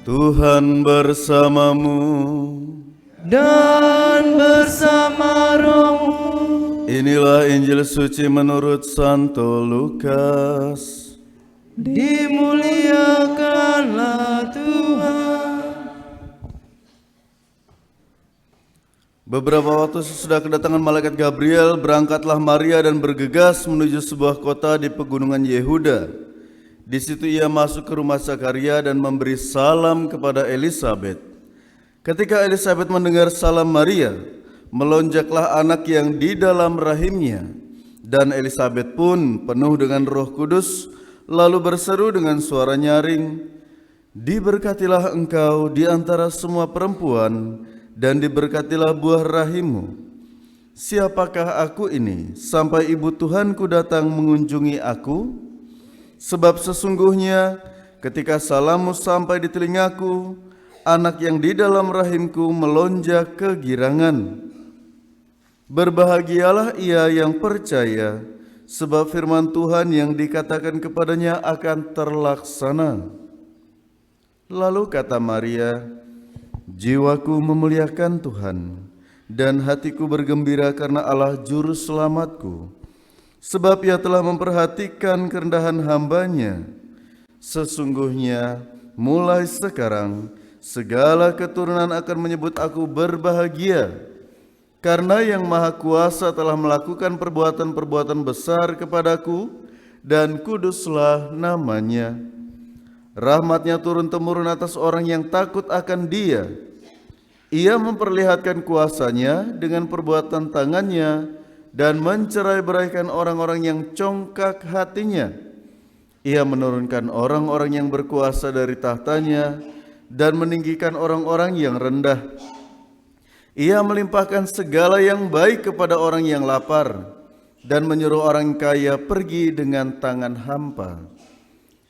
Tuhan bersamamu dan bersama rohmu. Inilah Injil suci menurut Santo Lukas. Dimuliakanlah Tuhan. Beberapa waktu sesudah kedatangan malaikat Gabriel, berangkatlah Maria dan bergegas menuju sebuah kota di pegunungan Yehuda. Di situ ia masuk ke rumah Zakaria dan memberi salam kepada Elisabet. Ketika Elisabet mendengar salam Maria, melonjaklah anak yang di dalam rahimnya, dan Elisabet pun penuh dengan Roh Kudus, lalu berseru dengan suara nyaring, "Diberkatilah engkau di antara semua perempuan, dan diberkatilah buah rahimmu. Siapakah aku ini sampai ibu Tuhanku datang mengunjungi aku? Sebab sesungguhnya ketika salammu sampai di telingaku, anak yang di dalam rahimku melonjak kegirangan. Berbahagialah ia yang percaya, sebab firman Tuhan yang dikatakan kepadanya akan terlaksana." Lalu kata Maria, "Jiwaku memuliakan Tuhan, dan hatiku bergembira karena Allah Juru Selamatku, sebab Ia telah memperhatikan kerendahan hamba-Nya. Sesungguhnya mulai sekarang segala keturunan akan menyebut aku berbahagia, karena Yang Maha Kuasa telah melakukan perbuatan-perbuatan besar kepadaku, dan kuduslah namanya. Rahmat-Nya turun-temurun atas orang yang takut akan Dia. Ia memperlihatkan kuasa-Nya dengan perbuatan tangan-Nya dan mencerai-beraikan orang-orang yang congkak hatinya. Ia menurunkan orang-orang yang berkuasa dari tahtanya dan meninggikan orang-orang yang rendah. Ia melimpahkan segala yang baik kepada orang yang lapar dan menyuruh orang kaya pergi dengan tangan hampa.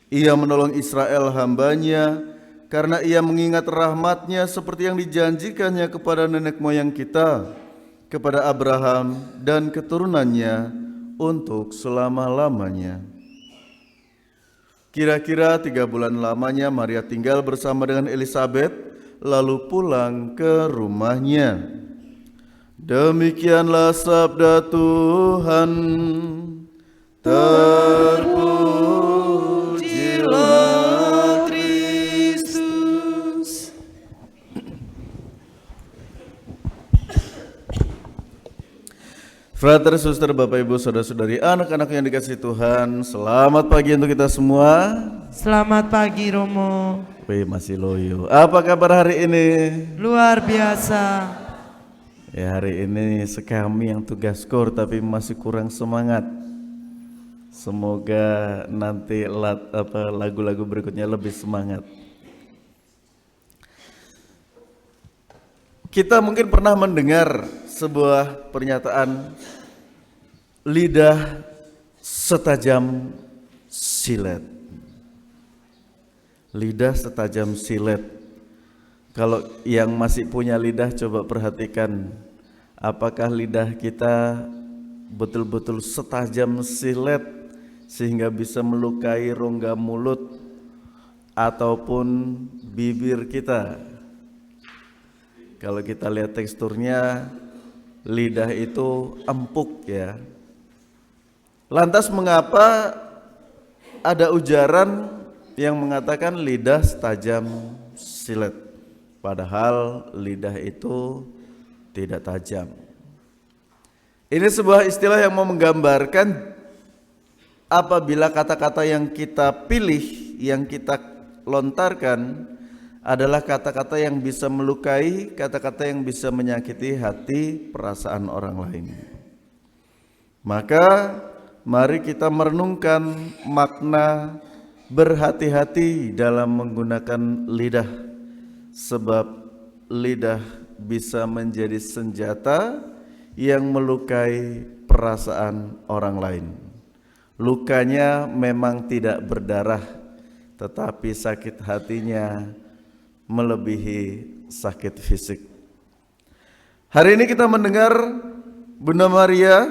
Ia menolong Israel hamba-Nya, karena Ia mengingat rahmat-Nya seperti yang dijanjikannya kepada nenek moyang kita, kepada Abraham dan keturunannya untuk selama-lamanya." Kira-kira 3 bulan lamanya Maria tinggal bersama dengan Elisabet, lalu pulang ke rumahnya. Demikianlah sabda Tuhan. Terpujilah Kristus. Frater, suster, Bapak, Ibu, saudara-saudari, anak-anak yang dikasihi Tuhan, selamat pagi untuk kita semua. Selamat pagi Romo. Wih, masih loyo. Apa kabar hari ini? Luar biasa. Ya, hari ini sekami yang tugas kor tapi masih kurang semangat. Semoga nanti lagu-lagu berikutnya lebih semangat. Kita mungkin pernah mendengar sebuah pernyataan, lidah setajam silet. Lidah setajam silet. Kalau yang masih punya lidah, coba perhatikan, apakah lidah kita betul-betul setajam silet sehingga bisa melukai rongga mulut ataupun bibir kita. Kalau kita lihat teksturnya, lidah itu empuk ya. Lantas mengapa ada ujaran yang mengatakan lidah setajam silet, padahal lidah itu tidak tajam? Ini sebuah istilah yang mau menggambarkan apabila kata-kata yang kita pilih, yang kita lontarkan adalah kata-kata yang bisa melukai, kata-kata yang bisa menyakiti hati, perasaan orang lain. Maka mari kita merenungkan makna berhati-hati dalam menggunakan lidah, sebab lidah bisa menjadi senjata yang melukai perasaan orang lain. Lukanya memang tidak berdarah, tetapi sakit hatinya melebihi sakit fisik. Hari ini kita mendengar Bunda Maria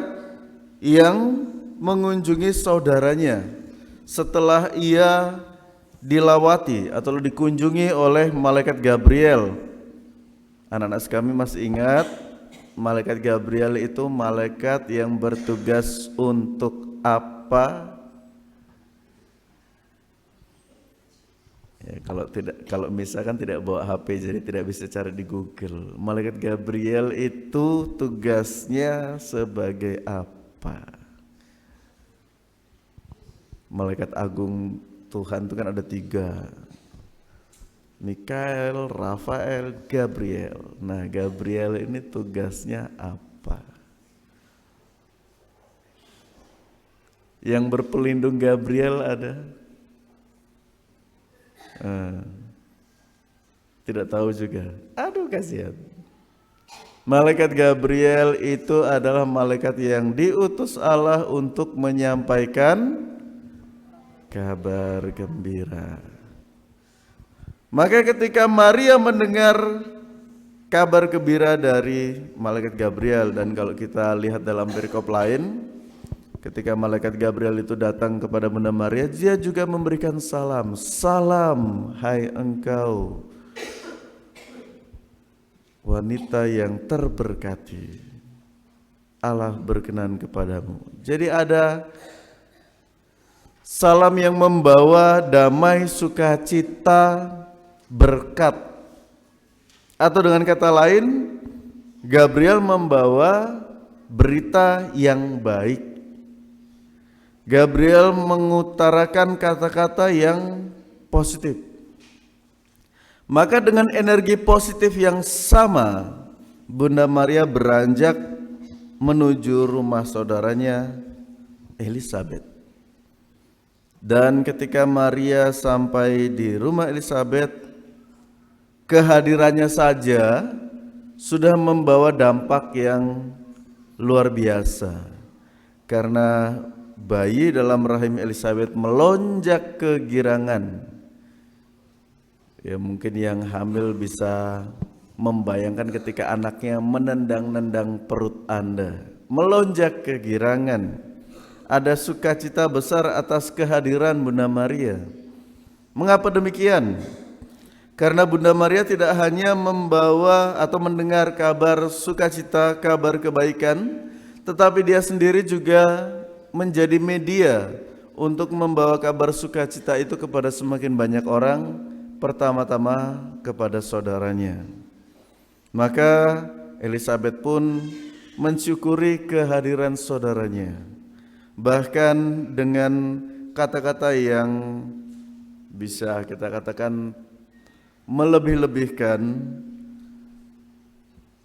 yang mengunjungi saudaranya setelah ia dilawati atau dikunjungi oleh malaikat Gabriel. Anak-anak kami masih ingat, malaikat Gabriel itu malaikat yang bertugas untuk apa? Ya, kalau misalkan tidak bawa HP jadi tidak bisa cari di Google. Malaikat Gabriel itu tugasnya sebagai apa? Malaikat agung Tuhan itu kan ada 3. Mikael, Rafael, Gabriel. Nah, Gabriel ini tugasnya apa? Yang berpelindung Gabriel ada? Tidak tahu juga. Aduh, kasihan. Malaikat Gabriel itu adalah malaikat yang diutus Allah untuk menyampaikan kabar gembira. Maka ketika Maria mendengar kabar gembira dari malaikat Gabriel, dan kalau kita lihat dalam perikop lain, ketika malaikat Gabriel itu datang kepada Bunda Maria, dia juga memberikan salam. Salam, hai engkau wanita yang terberkati, Allah berkenan kepadamu. Jadi ada salam yang membawa damai, sukacita, berkat. Atau dengan kata lain, Gabriel membawa berita yang baik. Gabriel mengutarakan kata-kata yang positif. Maka dengan energi positif yang sama, Bunda Maria beranjak menuju rumah saudaranya Elizabeth. Dan ketika Maria sampai di rumah Elizabeth, kehadirannya saja sudah membawa dampak yang luar biasa. Karena bayi dalam rahim Elizabeth melonjak kegirangan. Ya, mungkin yang hamil bisa membayangkan ketika anaknya menendang-nendang perut Anda. Melonjak kegirangan. Ada sukacita besar atas kehadiran Bunda Maria. Mengapa demikian? Karena Bunda Maria tidak hanya membawa atau mendengar kabar sukacita, kabar kebaikan, tetapi dia sendiri juga menjadi media untuk membawa kabar sukacita itu kepada semakin banyak orang, pertama-tama kepada saudaranya. Maka Elizabeth pun mensyukuri kehadiran saudaranya, bahkan dengan kata-kata yang bisa kita katakan melebih-lebihkan.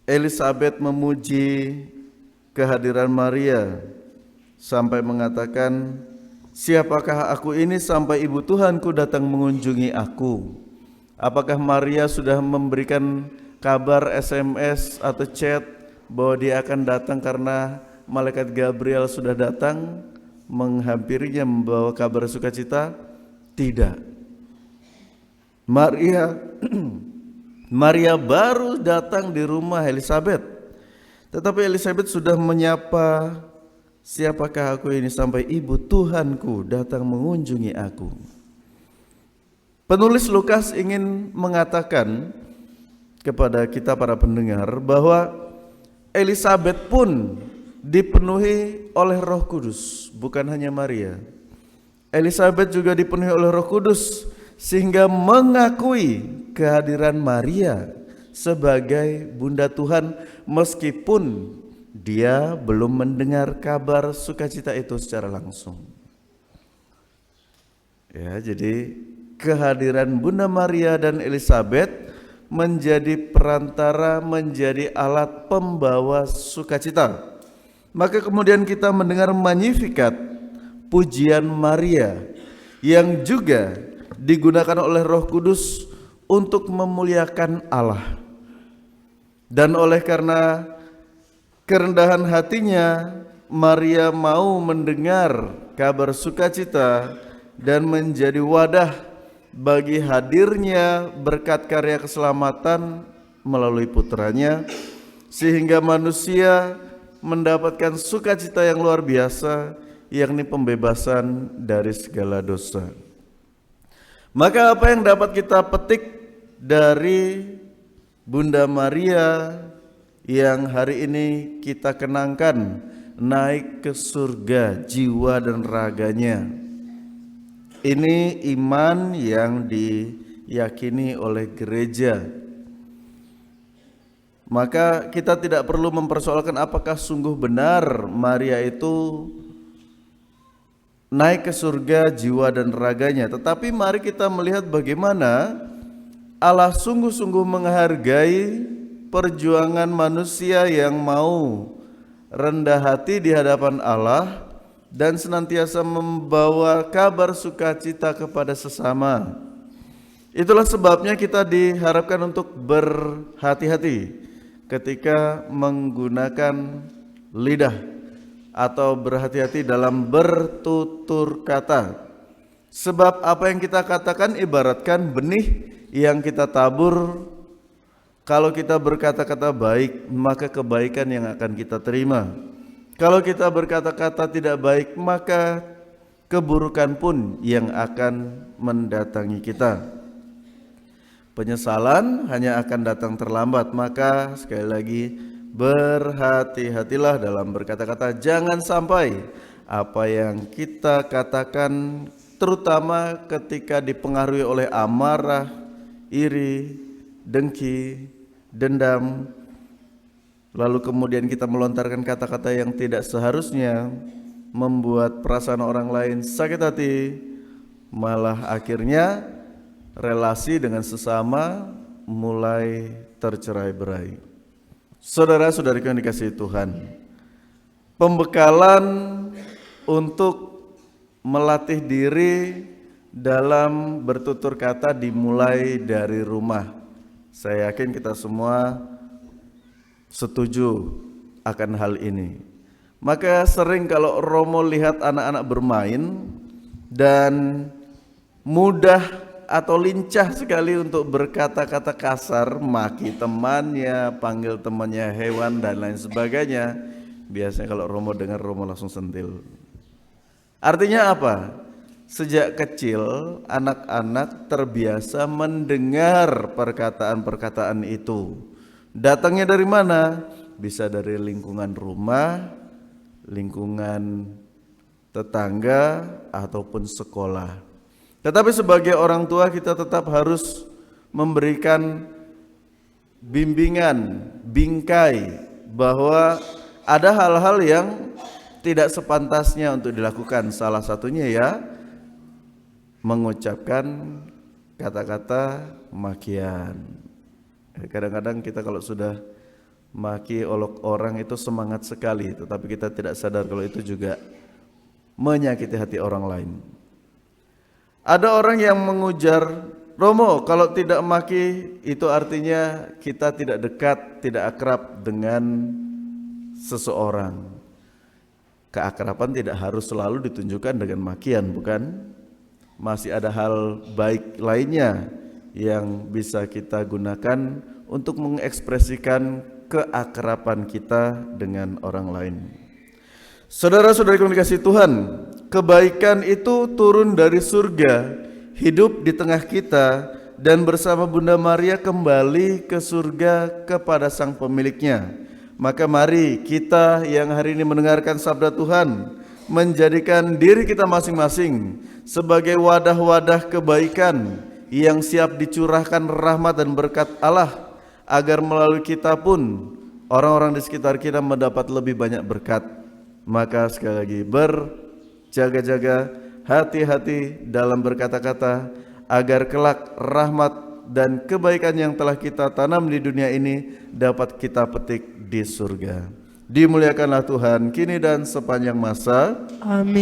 Elizabeth memuji kehadiran Maria sampai mengatakan, siapakah aku ini sampai ibu Tuhanku datang mengunjungi aku? Apakah Maria sudah memberikan kabar SMS atau chat bahwa dia akan datang karena malaikat Gabriel sudah datang menghampirinya membawa kabar sukacita? Tidak. Maria baru datang di rumah Elizabeth, tetapi Elizabeth sudah menyapa, siapakah aku ini sampai ibu Tuhanku datang mengunjungi aku? Penulis Lukas ingin mengatakan kepada kita para pendengar bahwa Elizabeth pun dipenuhi oleh Roh Kudus, bukan hanya Maria. Elizabeth juga dipenuhi oleh Roh Kudus sehingga mengakui kehadiran Maria sebagai Bunda Tuhan meskipun dia belum mendengar kabar sukacita itu secara langsung. Ya, jadi kehadiran Bunda Maria dan Elizabeth menjadi perantara, menjadi alat pembawa sukacita. Maka kemudian kita mendengar Magnificat, pujian Maria, yang juga digunakan oleh Roh Kudus untuk memuliakan Allah. Dan oleh karena kerendahan hatinya, Maria mau mendengar kabar sukacita dan menjadi wadah bagi hadirnya berkat karya keselamatan melalui putranya, sehingga manusia mendapatkan sukacita yang luar biasa, yakni pembebasan dari segala dosa. Maka apa yang dapat kita petik dari Bunda Maria yang hari ini kita kenangkan naik ke surga jiwa dan raganya? Ini iman yang diyakini oleh gereja. Maka kita tidak perlu mempersoalkan apakah sungguh benar Maria itu naik ke surga jiwa dan raganya. Tetapi mari kita melihat bagaimana Allah sungguh-sungguh menghargai perjuangan manusia yang mau rendah hati di hadapan Allah dan senantiasa membawa kabar sukacita kepada sesama. Itulah sebabnya kita diharapkan untuk berhati-hati ketika menggunakan lidah atau berhati-hati dalam bertutur kata. Sebab apa yang kita katakan ibaratkan benih yang kita tabur. Kalau kita berkata-kata baik, maka kebaikan yang akan kita terima. Kalau kita berkata-kata tidak baik, maka keburukan pun yang akan mendatangi kita. Penyesalan hanya akan datang terlambat. Maka sekali lagi, berhati-hatilah dalam berkata-kata. Jangan sampai apa yang kita katakan, terutama ketika dipengaruhi oleh amarah, iri, dengki, dendam, lalu kemudian kita melontarkan kata-kata yang tidak seharusnya, membuat perasaan orang lain sakit hati, malah akhirnya relasi dengan sesama mulai tercerai-berai. Saudara-saudariku yang dikasihi Tuhan, pembekalan untuk melatih diri dalam bertutur kata dimulai dari rumah. Saya yakin kita semua setuju akan hal ini. Maka sering kalau Romo lihat anak-anak bermain dan mudah atau lincah sekali untuk berkata-kata kasar, maki temannya, panggil temannya hewan dan lain sebagainya. Biasanya kalau Romo dengar, Romo langsung sentil. Artinya apa? Sejak kecil anak-anak terbiasa mendengar perkataan-perkataan itu. Datangnya dari mana? Bisa dari lingkungan rumah, lingkungan tetangga, ataupun sekolah. Tetapi sebagai orang tua kita tetap harus memberikan bimbingan, bingkai bahwa ada hal-hal yang tidak sepantasnya untuk dilakukan. Salah satunya ya mengucapkan kata-kata makian. Kadang-kadang kita kalau sudah maki olok orang itu semangat sekali, tetapi kita tidak sadar kalau itu juga menyakiti hati orang lain. Ada orang yang mengujar, Romo, kalau tidak maki itu artinya kita tidak dekat, tidak akrab dengan seseorang. Keakraban tidak harus selalu ditunjukkan dengan makian, bukan? Masih ada hal baik lainnya yang bisa kita gunakan untuk mengekspresikan keakraban kita dengan orang lain. Saudara-saudari yang dikasihi Tuhan, kebaikan itu turun dari surga, hidup di tengah kita, dan bersama Bunda Maria kembali ke surga kepada sang pemiliknya. Maka mari kita yang hari ini mendengarkan sabda Tuhan, menjadikan diri kita masing-masing sebagai wadah-wadah kebaikan yang siap dicurahkan rahmat dan berkat Allah, agar melalui kita pun orang-orang di sekitar kita mendapat lebih banyak berkat. Maka sekali lagi berjaga-jaga, hati-hati dalam berkata-kata, agar kelak rahmat dan kebaikan yang telah kita tanam di dunia ini dapat kita petik di surga. Dimuliakanlah Tuhan kini dan sepanjang masa. Amin.